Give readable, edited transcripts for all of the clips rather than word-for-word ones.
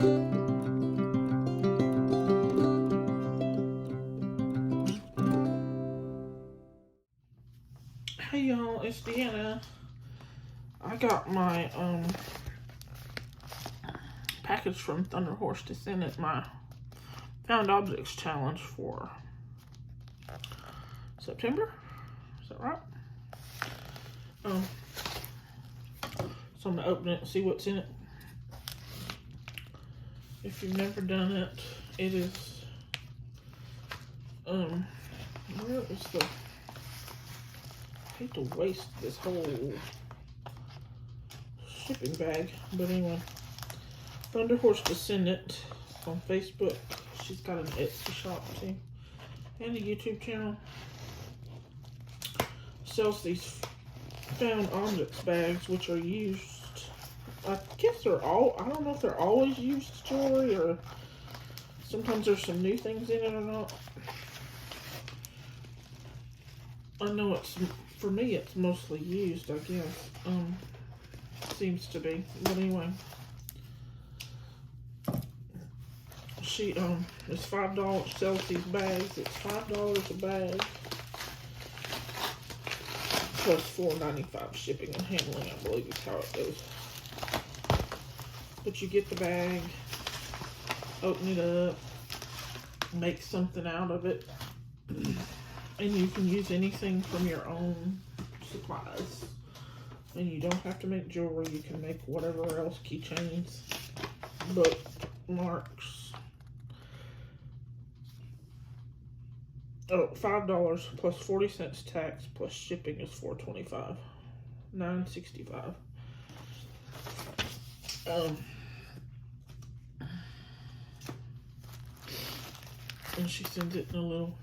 Hey y'all, it's Deanna. I got my package from Thunderhorse Descendant, my Found Objects Challenge for September. Is that right? So I'm gonna open it and see what's in it. If you've never done it, it is where is the, I hate to waste this whole shipping bag, but anyway, Thunderhorse Descendant on Facebook. She's got an Etsy shop too, and a YouTube channel. Sells these found objects bags, which are used. I guess they're all, I don't know if they're always used jewelry, or sometimes there's some new things in it or not. I know it's, for me, it's mostly used, I guess. Seems to be. But anyway, she it's $5. Sells these bags. It's $5 a bag plus $4.95 shipping and handling, I believe is how it goes. But you get the bag, open it up, make something out of it, and you can use anything from your own supplies. And you don't have to make jewelry. You can make whatever else, keychains, bookmarks. Oh, $5 plus 40 cents tax plus shipping is $4.25, $9.65. And she sends it in a little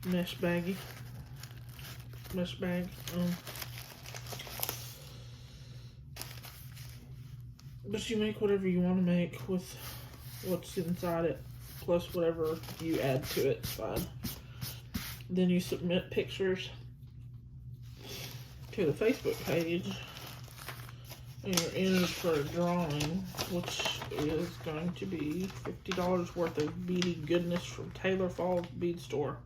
mesh bag. But you make whatever you want to make with what's inside it, plus whatever you add to it, it's fine. Then you submit pictures to the Facebook page, and you're entered for a drawing, which is going to be $50 worth of beady goodness from Taylor Falls Bead Store.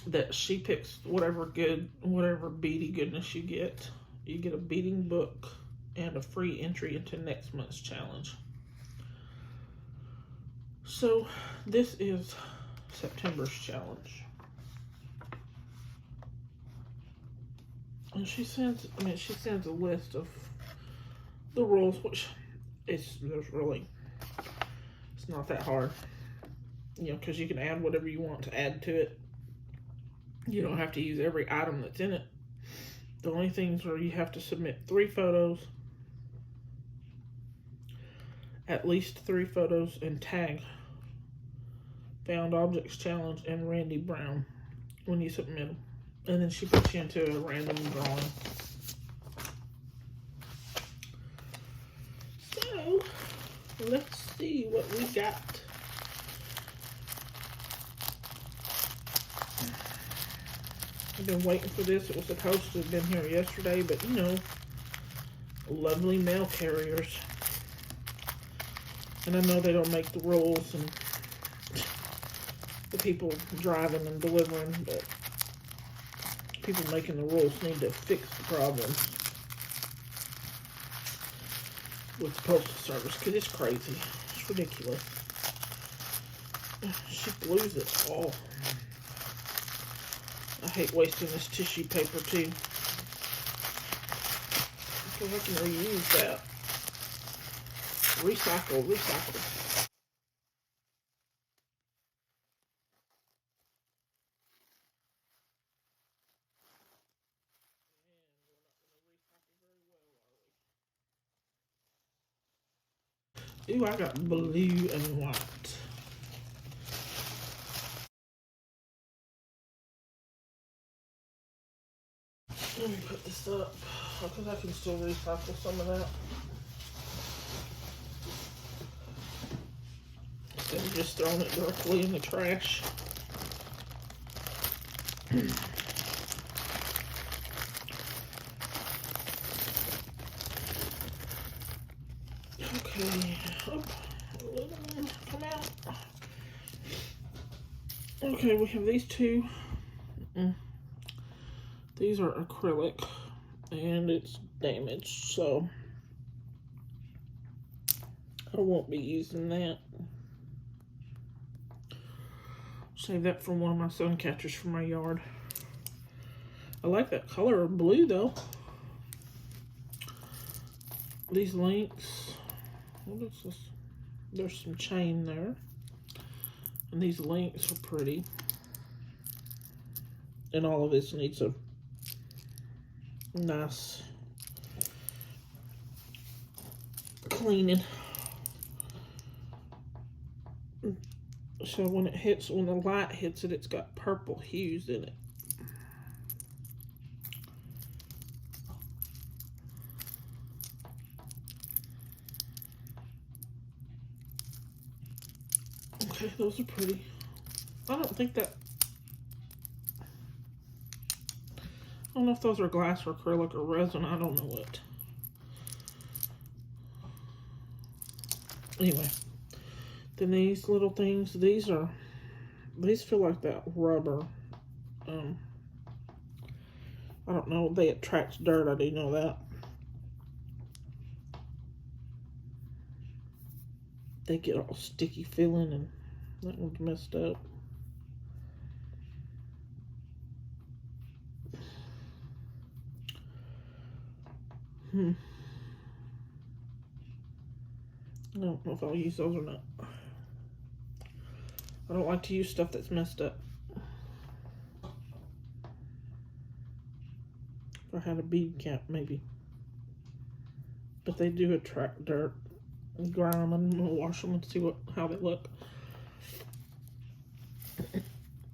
That she picks whatever beady goodness you get. You get a beading book and a free entry into next month's challenge. So this is September's challenge. And she sends a list of the rules, which it's not that hard. You know, because you can add whatever you want to add to it. You don't have to use every item that's in it. The only things are you have to submit 3 photos, at least 3 photos, and tag Found Objects Challenge and Randy Brown when you submit them. And then she puts you into a random drawing. So, let's see what we got. I've been waiting for this. It was supposed to have been here yesterday, but you know, lovely mail carriers. And I know they don't make the rules, and the people driving and delivering, but people making the rules need to fix the problems with the postal service, because it's crazy. It's ridiculous. She glues it all. I hate wasting this tissue paper too, because I can reuse that. Recycle. Ooh, I got blue and white. Let me put this up, because I can still recycle some of that. Instead of just throwing it directly in the trash. Okay. Oh, little one, come out. Okay, we have these two. These are acrylic and it's damaged, so I won't be using that. Save that for one of my sun catchers for my yard. I like that color of blue though. These links, what is this? There's some chain there. And these links are pretty. And all of this needs a nice cleaning. So when the light hits it, it's got purple hues in it. Okay, those are pretty. I don't know if those are glass or acrylic or resin. I don't know what. Anyway, then these little things, these feel like that rubber. I don't know, they attract dirt, I do know that. They get all sticky feeling and that one's messed up. I don't know if I'll use those or not. I don't like to use stuff that's messed up. If I had a bead cap, maybe. But they do attract dirt and grime, and we'll wash them and see how they look.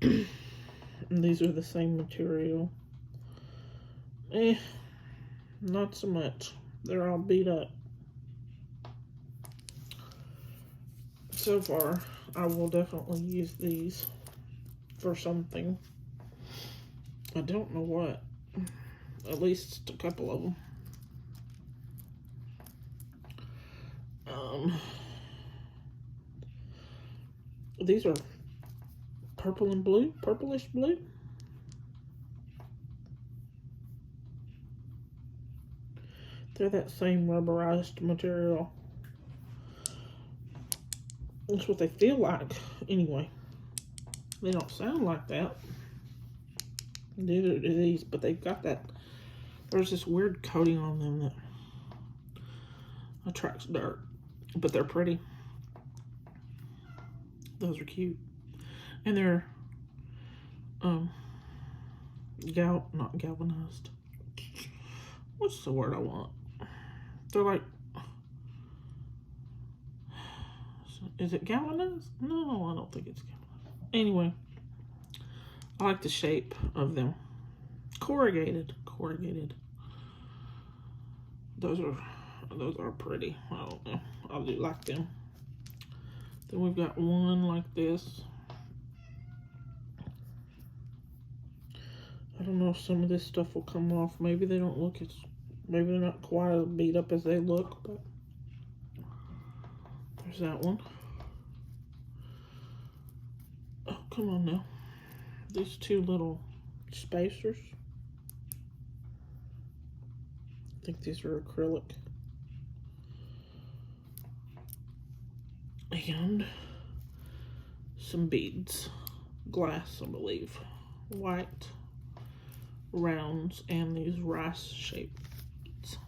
And these are the same material. Not so much. They're all beat up. So far, I will definitely use these for something. I don't know what. At least a couple of them. These are purple and blue, purplish blue. They're that same rubberized material. That's what they feel like, anyway. They don't sound like that. Neither do these, but they've got that. There's this weird coating on them that attracts dirt, but they're pretty. Those are cute, and they're not galvanized. What's the word I want? They're like, is it galvanized? No, I don't think it's galvanized. Anyway, I like the shape of them. Corrugated. Those are pretty. I don't know. I do like them. Then we've got one like this. I don't know if some of this stuff will come off. Maybe they don't look as, maybe they're not quite as beat up as they look, but there's that one. Oh, come on now. These two little spacers. I think these are acrylic. And some beads. Glass, I believe. White rounds and these rice shaped beads.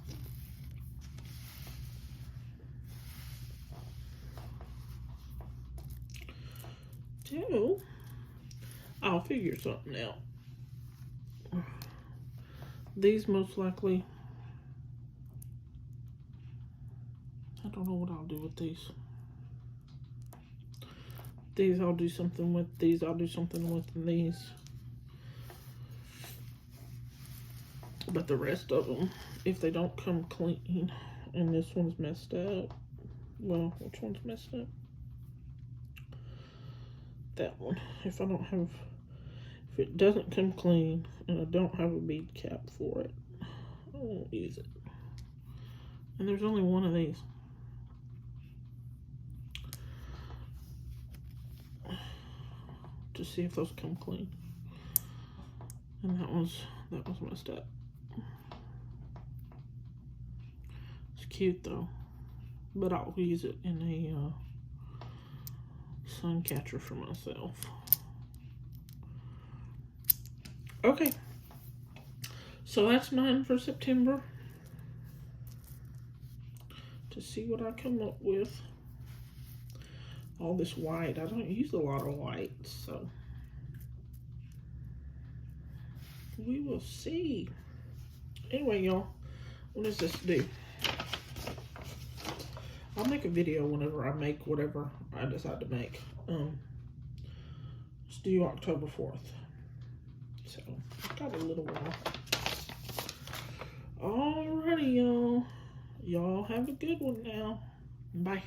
So, I'll figure something out. These most likely, I don't know what I'll do with these. These I'll do something with, these I'll do something with, and these. But the rest of them, if they don't come clean, and this one's messed up, well, which one's messed up? That one. If it doesn't come clean, and I don't have a bead cap for it, I won't use it. And there's only one of these. to see if those come clean. And that was messed up. It's cute though, but I'll use it in a sun catcher for myself. Okay, so that's mine for September. To see what I come up with. All this white, I don't use a lot of white, so we will see. Anyway, y'all, what does this do? I'll make a video whenever I make whatever I decide to make. It's due October 4th. So, got a little while. Alrighty, y'all. Y'all have a good one now. Bye.